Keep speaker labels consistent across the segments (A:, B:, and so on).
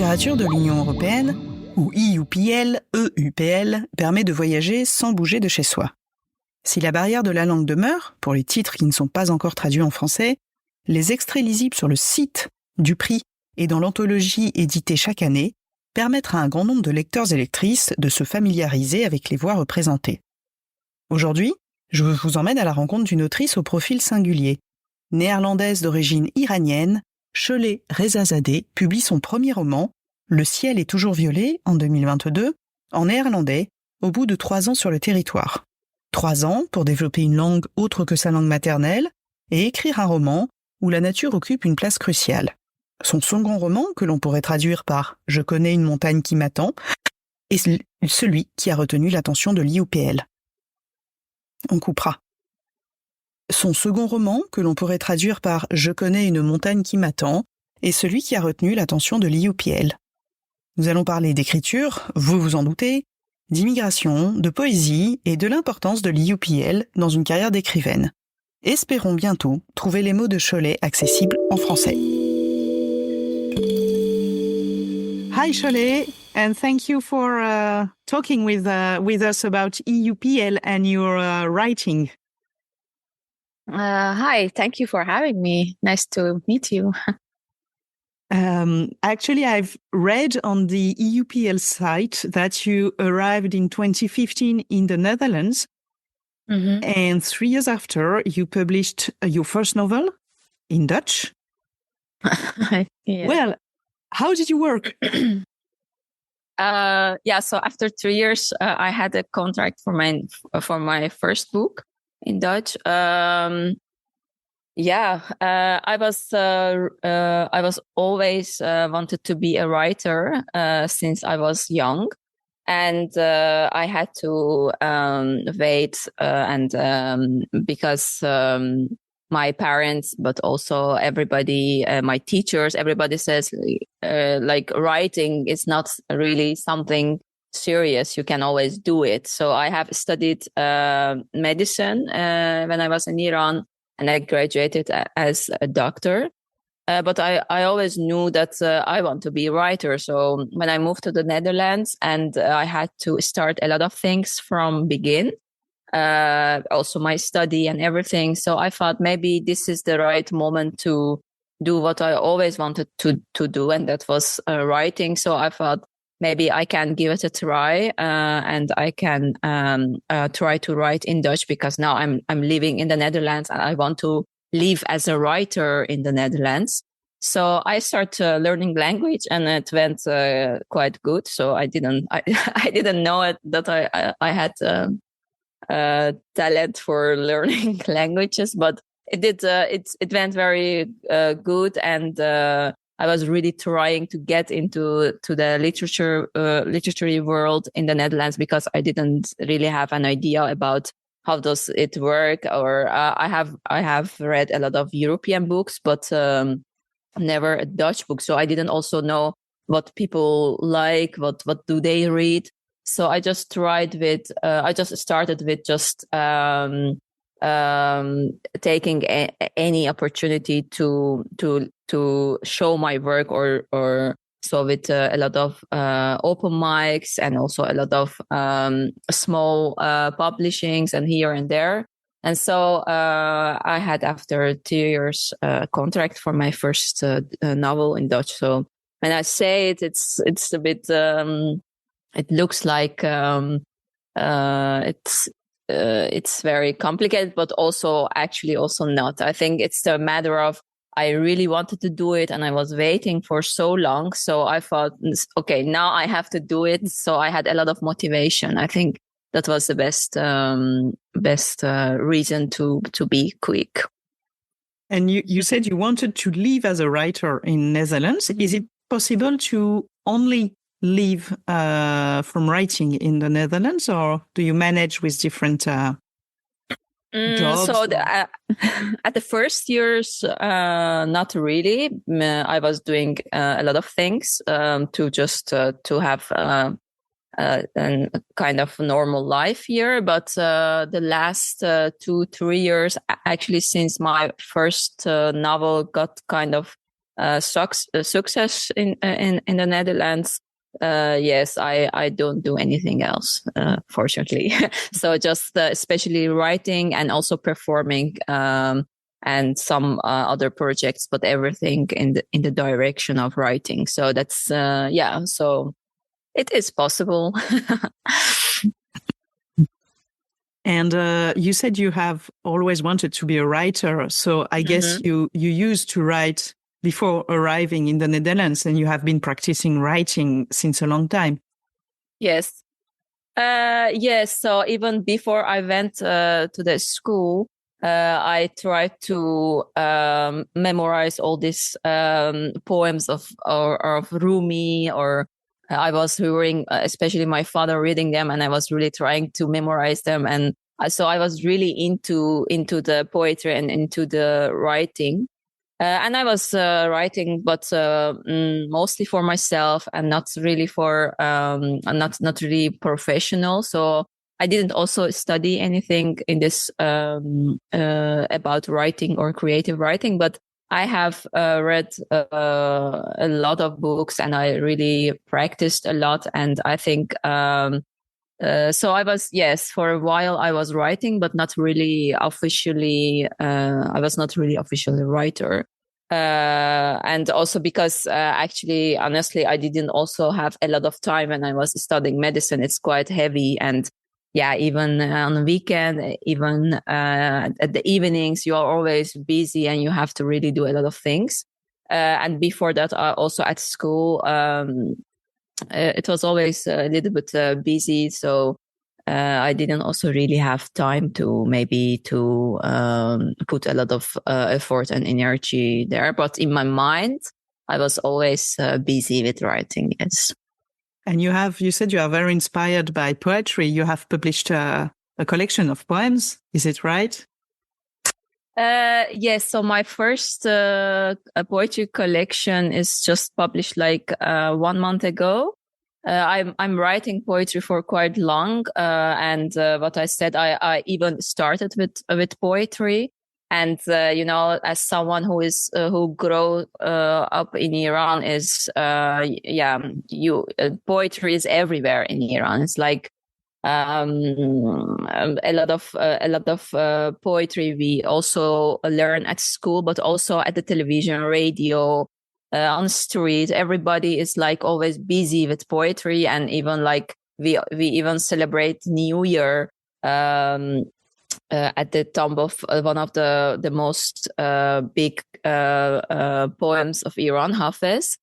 A: littérature de l'Union européenne, ou EUPL, permet de voyager sans bouger de chez soi. Si la barrière de la langue demeure, pour les titres qui ne sont pas encore traduits en français, les extraits lisibles sur le site du prix et dans l'anthologie éditée chaque année permettent à un grand nombre de lecteurs et lectrices de se familiariser avec les voix représentées. Aujourd'hui, je vous emmène à la rencontre d'une autrice au profil singulier. Néerlandaise d'origine iranienne, Sholeh Rezazadeh publie son premier roman, Le ciel est toujours violet, en 2022, en néerlandais, au bout de 3 ans sur le territoire. 3 ans pour développer une langue autre que sa langue maternelle et écrire un roman où la nature occupe une place cruciale. Son second roman, que l'on pourrait traduire par « Je connais une montagne qui m'attend », est celui qui a retenu l'attention de l'EUPL. On coupera. Son second roman, que l'on pourrait traduire par « Je connais une montagne qui m'attend », est celui qui a retenu l'attention de l'EUPL. Nous allons parler d'écriture, vous vous en doutez, d'immigration, de poésie et de l'importance de l'EUPL dans une carrière d'écrivaine. Espérons bientôt trouver les mots de Sholeh accessibles en français. Hi Sholeh, and thank you for talking with us about EUPL and your writing.
B: Hi, thank you for having me. Nice to meet you.
A: Actually, I've read on the EUPL site that you arrived in 2015 in the Netherlands, and 3 years after, you published your first novel in Dutch.
B: Yeah.
A: Well, how did you work?
B: So after 3 years, I had a contract for my first book in Dutch. I was always wanted to be a writer since I was young, and I had to wait because my parents, but also everybody, my teachers, everybody says like writing is not really something serious. You can always do it. So I have studied medicine when I was in Iran, and I graduated as a doctor. But I always knew that I want to be a writer. So when I moved to the Netherlands, and I had to start a lot of things from begin, also my study and everything. So I thought maybe this is the right moment to do what I always wanted to do, and that was writing. So I thought maybe I can give it a try, and I can try to write in Dutch, because now I'm living in the Netherlands and I want to live as a writer in the Netherlands. So I started learning language, and it went quite good. So I didn't know it, that I had talent for learning languages, but it did. It went very good, and I was really trying to get into the literary world in the Netherlands, because I didn't really have an idea about how does it work. Or I have read a lot of European books, but never a Dutch book. So I didn't also know what people like, what do they read. So I just started with just taking any opportunity to show my work, or so with a lot of open mics, and also a lot of small publishings and here and there. And so I had, after 2 years, a contract for my first novel in Dutch. So when I say it, it's a bit. It looks like it's very complicated, but also not. I think it's a matter of, I really wanted to do it, and I was waiting for so long. So I thought, okay, now I have to do it. So I had a lot of motivation. I think that was the best reason to be quick.
A: And you said you wanted to live as a writer in Netherlands. Is it possible to only live from writing in the Netherlands, or do you manage with different jobs?
B: So at the first years, not really. I was doing a lot of things to have a kind of normal life here. But the last 2-3 years, actually, since my first novel got kind of success in the Netherlands. Yes, I don't do anything else, fortunately. So just especially writing and also performing, and some other projects, but everything in the direction of writing. So that's so it is possible.
A: And you said you have always wanted to be a writer. So I guess you used to write before arriving in the Netherlands, and you have been practicing writing since a long time.
B: Yes. Yes. So even before I went to the school, I tried to memorize all these poems of Rumi, or I was hearing, especially my father reading them, and I was really trying to memorize them. And so I was really into the poetry and into the writing. And I was writing, but mostly for myself, and not really for not really professional. So I didn't also study anything in this about writing or creative writing, but I have read a lot of books, and I really practiced a lot. And I think so I was, yes, for a while I was writing, but not really officially. I was not really officially a writer. And also because actually, honestly, I didn't also have a lot of time when I was studying medicine. It's quite heavy. And yeah, even on the weekend, even at the evenings, you are always busy and you have to really do a lot of things. And before that, also at school, it was always a little bit busy. So I didn't also really have time to maybe to put a lot of effort and energy there. But in my mind, I was always busy with writing, yes.
A: And you said you are very inspired by poetry. You have published a collection of poems. Is it right?
B: Yes. So my first poetry collection is just published like 1 month ago. I'm writing poetry for quite long, and what I said, I even started with poetry. And as someone who grew up in Iran, is poetry is everywhere in Iran. It's like a lot of poetry we also learn at school, but also at the television, radio, on the street. Everybody is like always busy with poetry, and even like we even celebrate New Year at the tomb of one of the most big poems of Iran, Hafiz.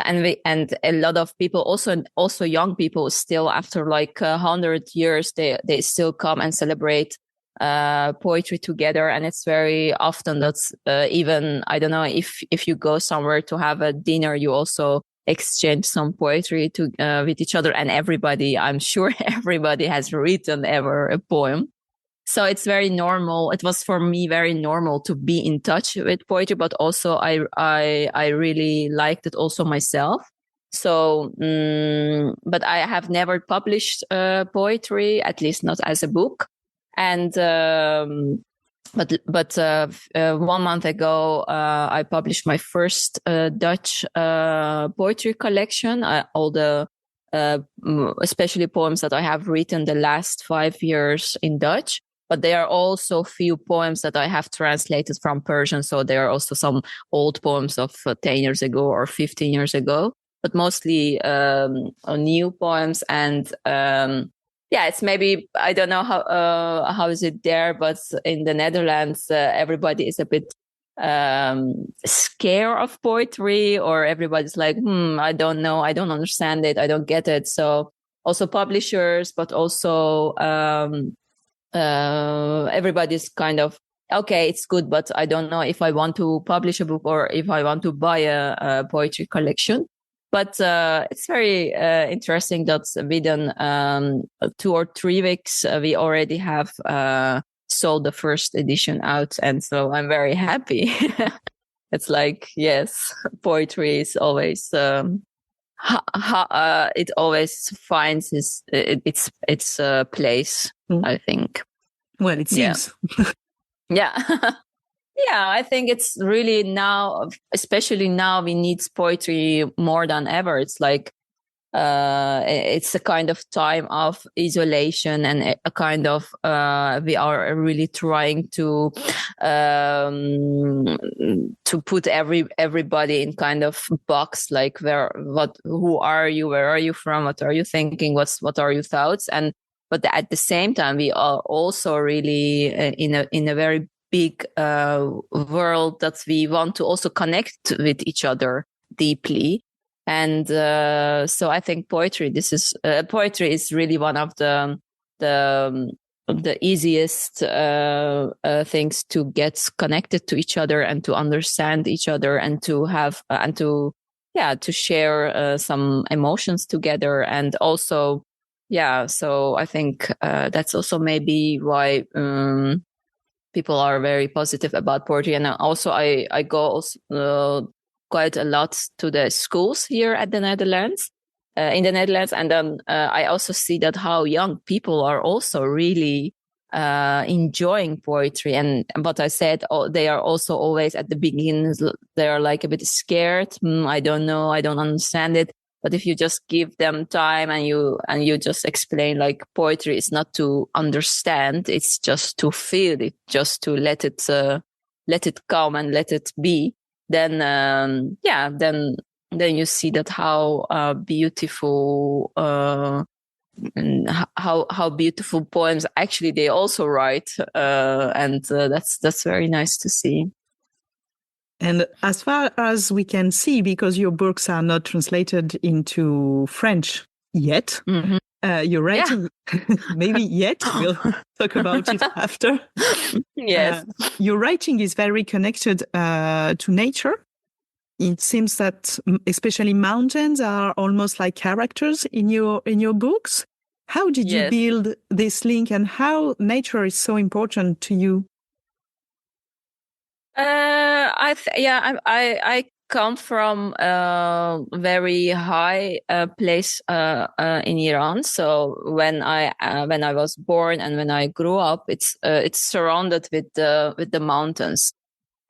B: And a lot of people, also young people, still after like 100 years, they still come and celebrate poetry together. And it's very often that's even, I don't know, if you go somewhere to have a dinner, you also exchange some poetry with each other. And everybody, I'm sure everybody has written ever a poem. So it's very normal. It was for me very normal to be in touch with poetry, but also I really liked it also myself. So, but I have never published poetry, at least not as a book. And but 1 month ago, I published my first Dutch poetry collection. All the especially poems that I have written the last 5 years in Dutch. But there are also few poems that I have translated from Persian. So there are also some old poems of 10 years ago or 15 years ago, but mostly new poems. And it's maybe, I don't know how is it there, but in the Netherlands, everybody is a bit scared of poetry, or everybody's like, I don't know, I don't understand it, I don't get it. So also publishers, but also everybody's kind of, okay, it's good, but I don't know if I want to publish a book or if I want to buy a poetry collection. But it's very interesting that within 2 or 3 weeks, we already have sold the first edition out. And so I'm very happy. It's like, yes, poetry is always, it always finds its place, I think.
A: Well, it seems.
B: Yeah. Yeah, I think it's really now, especially now, we need poetry more than ever. It's like it's a kind of time of isolation and a kind of we are really trying to put everybody in kind of box, like who are you, where are you from, what are you thinking, what are your thoughts, but at the same time we are also really in a very big world that we want to also connect with each other deeply. And so I think poetry is really one of the easiest things to get connected to each other and to understand each other and to have to share some emotions together. And also, so I think that's also maybe why people are very positive about poetry. And also I go quite a lot to the schools here at the Netherlands, in the Netherlands. And then I also see that how young people are also really enjoying poetry. And what I said, they are also always at the beginning, they are like a bit scared. I don't know, I don't understand it. But if you just give them time and you just explain, like, poetry is not to understand, it's just to feel it, just to let it come and let it be, then you see that how beautiful and how beautiful poems actually they also write, and that's very nice to see.
A: And as far as we can see, because your books are not translated into French yet, your writing, maybe yet, we'll talk about it after.
B: Yes.
A: Your writing is very connected to nature. It seems that especially mountains are almost like characters in your books. How did you build this link, and how nature is so important to you?
B: I come from a very high place in Iran. So when I was born and when I grew up, it's surrounded with the mountains.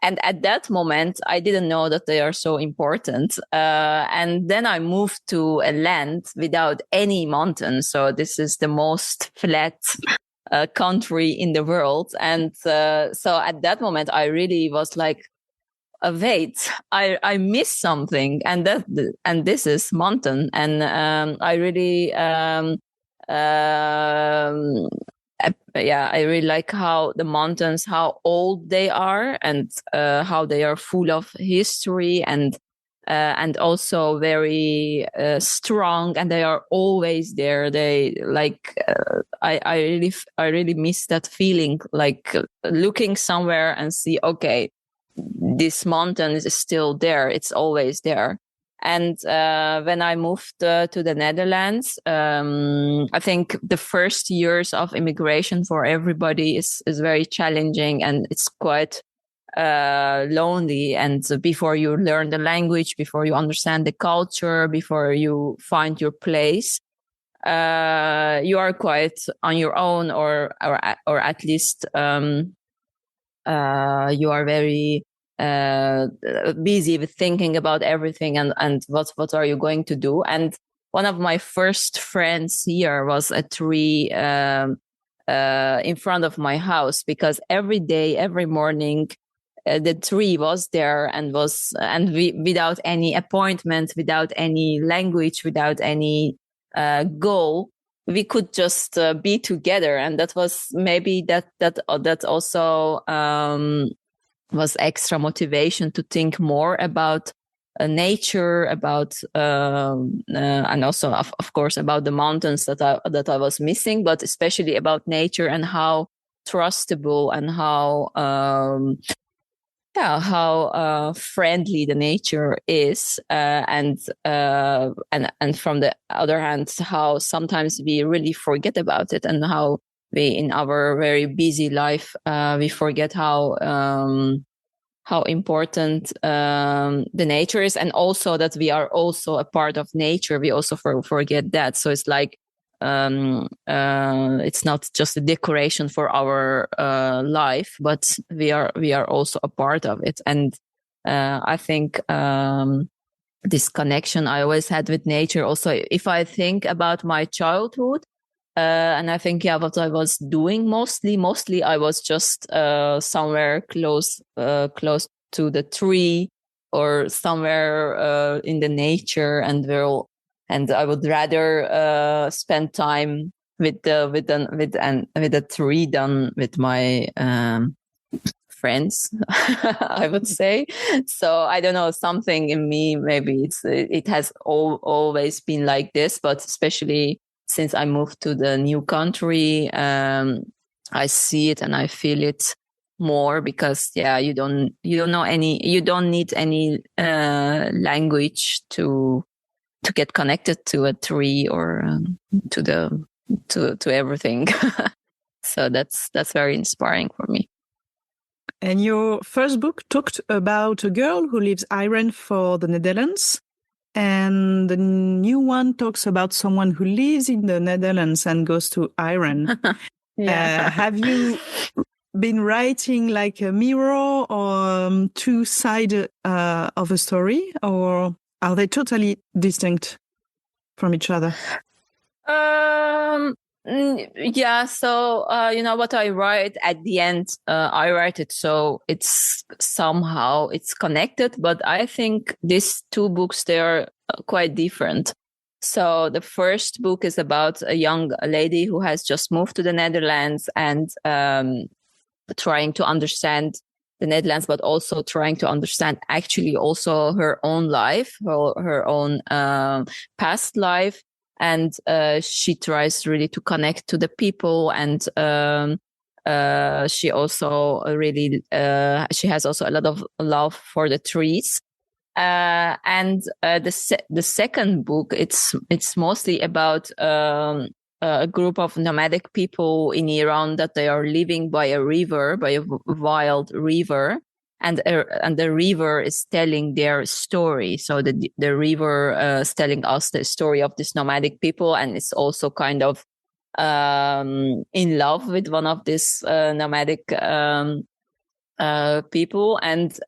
B: And at that moment, I didn't know that they are so important. And then I moved to a land without any mountains. So this is the most flat country in the world. And so at that moment, I really was like, wait, I missed something. And this is mountain. And I really I really like how the mountains, how old they are, and how they are full of history and also very strong, and they are always there. They like I really miss that feeling, like looking somewhere and see, okay, this mountain is still there. It's always there. And when I moved to the Netherlands, I think the first years of immigration for everybody is very challenging, and it's quite lonely. And before you learn the language, before you understand the culture, before you find your place, you are quite on your own, or at least you are very busy with thinking about everything and what are you going to do. And one of my first friends here was a tree in front of my house, because every day, every morning, the tree was there and without any appointment, without any language, without any goal, we could just be together. And that was maybe that also was extra motivation to think more about nature, about and also of course about the mountains that I was missing, but especially about nature and how trustable and how friendly the nature is, and from the other hand, how sometimes we really forget about it, and how we, in our very busy life, we forget how important the nature is, and also that we are also a part of nature. We also forget that. So it's like it's not just a decoration for our life, but we are also a part of it. And I think this connection I always had with nature. Also, if I think about my childhood, and I think, what I was doing mostly I was just somewhere close to the tree or somewhere in the nature, and I would rather spend time with the tree than with my friends, I would say. So I don't know, something in me, maybe it has always been like this, but especially since I moved to the new country, I see it and I feel it more, because you don't need any language to get connected to a tree or to everything. So that's very inspiring for me.
A: And your first book talked about a girl who leaves Ireland for the Netherlands. And the new one talks about someone who lives in the Netherlands and goes to Ireland. Have you been writing like a mirror or two sides of a story, or are they totally distinct from each other?
B: So what I write at the end, I write it so it's somehow it's connected, but I think these two books, they are quite different. So the first book is about a young lady who has just moved to the Netherlands and trying to understand the Netherlands, but also trying to understand actually also her own life, her own past life. And she tries really to connect to the people, and she also really she has also a lot of love for the trees. And the second book, it's mostly about a group of nomadic people in Iran that they are living by a river, by a wild river. And the river is telling their story. So the river is telling us the story of this nomadic people, and it's also kind of in love with one of these nomadic people, and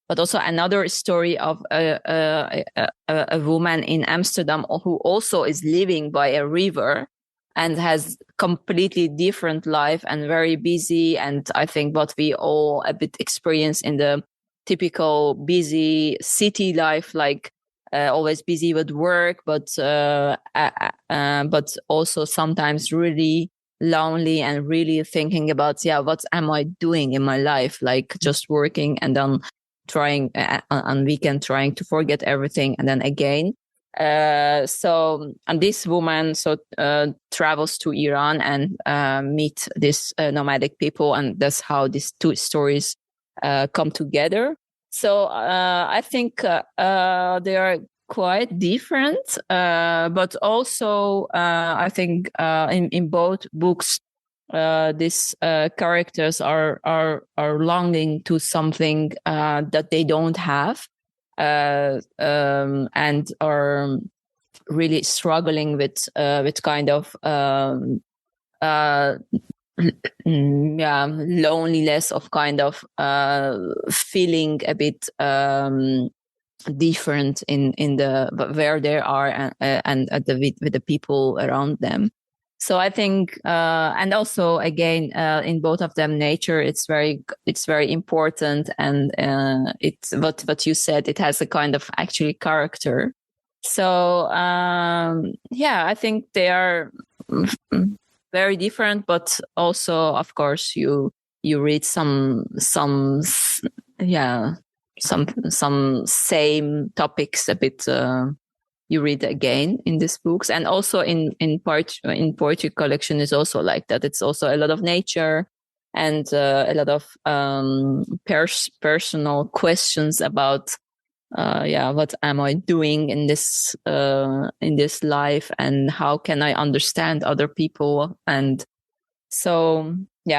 B: but also another story of a woman in Amsterdam who also is living by a river and has completely different life and very busy. And I think what we all a bit experience in the typical busy city life, like always busy with work, but also sometimes really lonely and really thinking about, what am I doing in my life? Like just working and then trying on weekend, trying to forget everything. And then again, and this woman travels to Iran and meet this nomadic people, and that's how these two stories come together. So I think they are quite different, but also I think in both books these characters are longing to something that they don't have. And are really struggling with kind of loneliness, of kind of feeling a bit different in the where they are and with the people around them. So I think, and also again, in both of them, nature, it's very important. And it's what you said, it has a kind of actually character. So, I think they are very different, but also, of course, you read some same topics a bit, you read again in these books. And also in poetry collection is also like that. It's also a lot of nature and a lot of personal questions about what am I doing in this life, and how can I understand other people. And so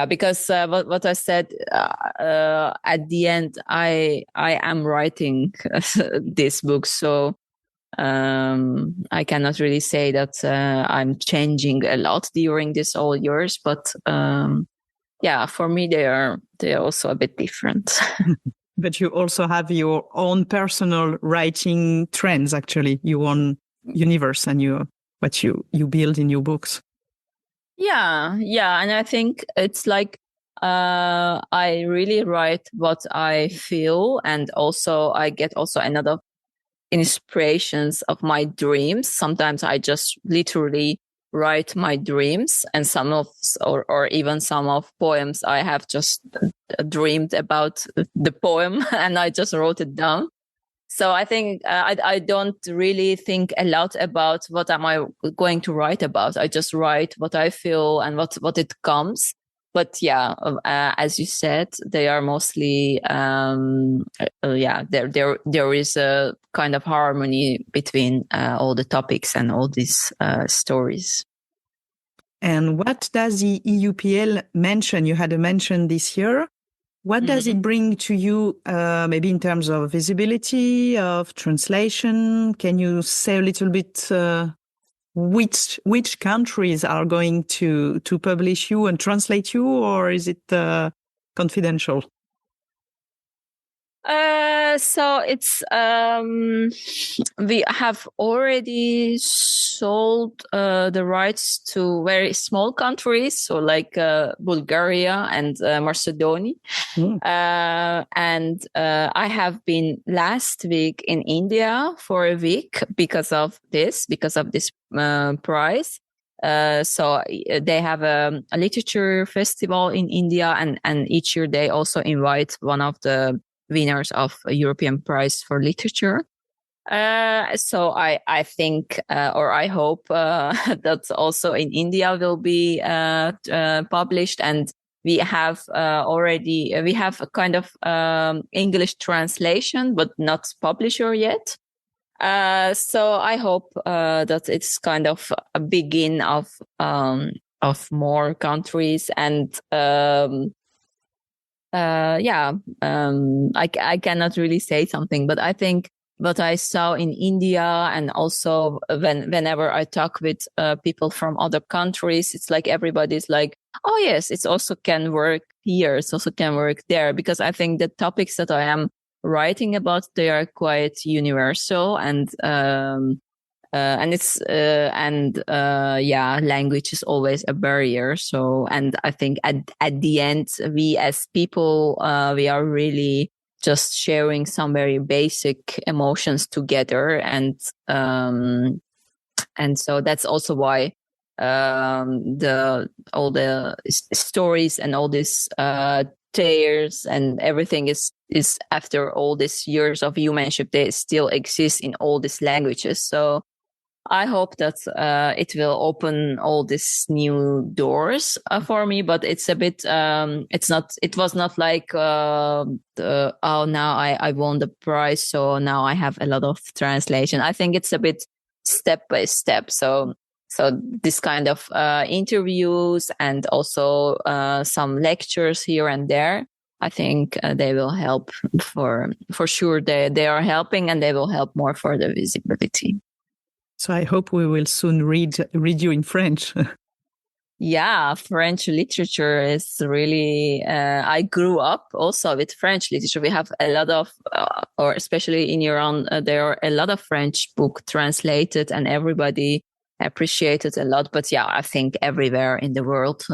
B: because what I said at the end, I am writing this book, so I cannot really say that I'm changing a lot during this all years, but for me they're also a bit different.
A: But you also have your own personal writing trends, actually, your own universe and what you build in your books.
B: Yeah, and I think it's like I really write what I feel, and also I get also another inspirations of my dreams. Sometimes I just literally write my dreams, and some of or even some of poems I have just dreamed about the poem and I just wrote it down. So I think I don't really think a lot about what am I going to write about. I just write what I feel and what it comes. But as you said, they are mostly there is a kind of harmony between all the topics and all these stories.
A: And what does the EUPL mention? You had a mention this year. What does it bring to you, maybe in terms of visibility, of translation? Can you say a little bit which countries are going to publish you and translate you, or is it confidential?
B: So it's we have already sold the rights to very small countries, so like Bulgaria and Macedonia. And I have been last week in India for a week because of this prize. So they have a literature festival in India, and each year they also invite one of the winners of a European Prize for Literature. So I think, or I hope, that also in India will be published, and we have we have a kind of English translation, but not publisher yet. So I hope that it's kind of a begin of more countries, and I cannot really say something, but I think what I saw in India, and also whenever I talk with people from other countries, it's like everybody's like, oh yes, it also can work here, it also can work there, because I think the topics that I am writing about, they are quite universal, and language is always a barrier. So, and I think at the end, we as people, we are really just sharing some very basic emotions together, and so that's also why all the stories and all these tears and everything is after all these years of humanship, they still exist in all these languages. So I hope that it will open all these new doors for me, but it's a bit, it was not like, now I won the prize, so now I have a lot of translation. I think it's a bit step by step. So this kind of interviews, and also some lectures here and there, I think they will help for sure. They are helping, and they will help more for the visibility.
A: So I hope we will soon read you in French.
B: Yeah, French literature is really, I grew up also with French literature. We have a lot of, or especially in Iran, there are a lot of French books translated, and everybody appreciated a lot. But yeah, I think everywhere in the world,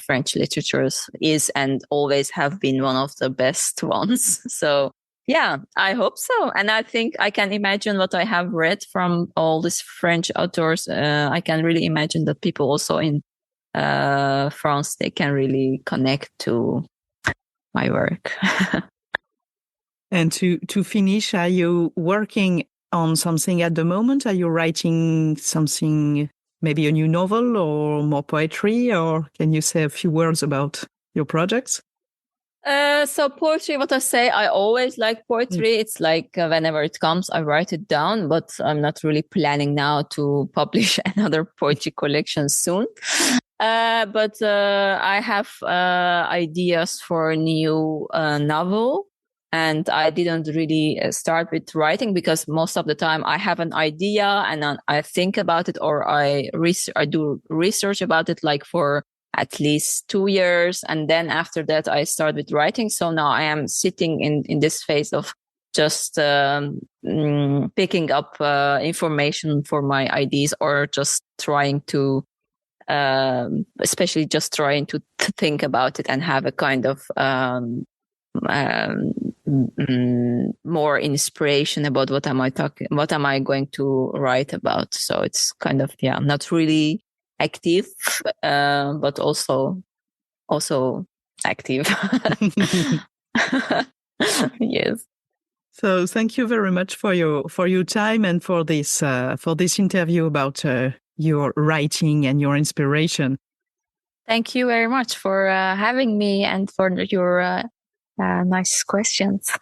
B: French literature is and always have been one of the best ones. So yeah, I hope so. And I think I can imagine what I have read from all these French authors. I can really imagine that people also in France, they can really connect to my work.
A: And to finish, are you working on something at the moment? Are you writing something, maybe a new novel or more poetry? Or can you say a few words about your projects?
B: So poetry, what I say, I always like poetry. It's like whenever it comes, I write it down, but I'm not really planning now to publish another poetry collection soon. But I have ideas for a new novel. And I didn't really start with writing because most of the time I have an idea and then I think about it, or I do research about it like for at least 2 years. And then after that, I start with writing. So now I am sitting in this phase of just picking up information for my ideas, or just trying to, especially just trying to think about it and have a kind of more inspiration about what am I going to write about. So it's kind of, not really active, but also active. Yes.
A: So thank you very much for your time and for this interview about your writing and your inspiration.
B: Thank you very much for having me and for your nice questions.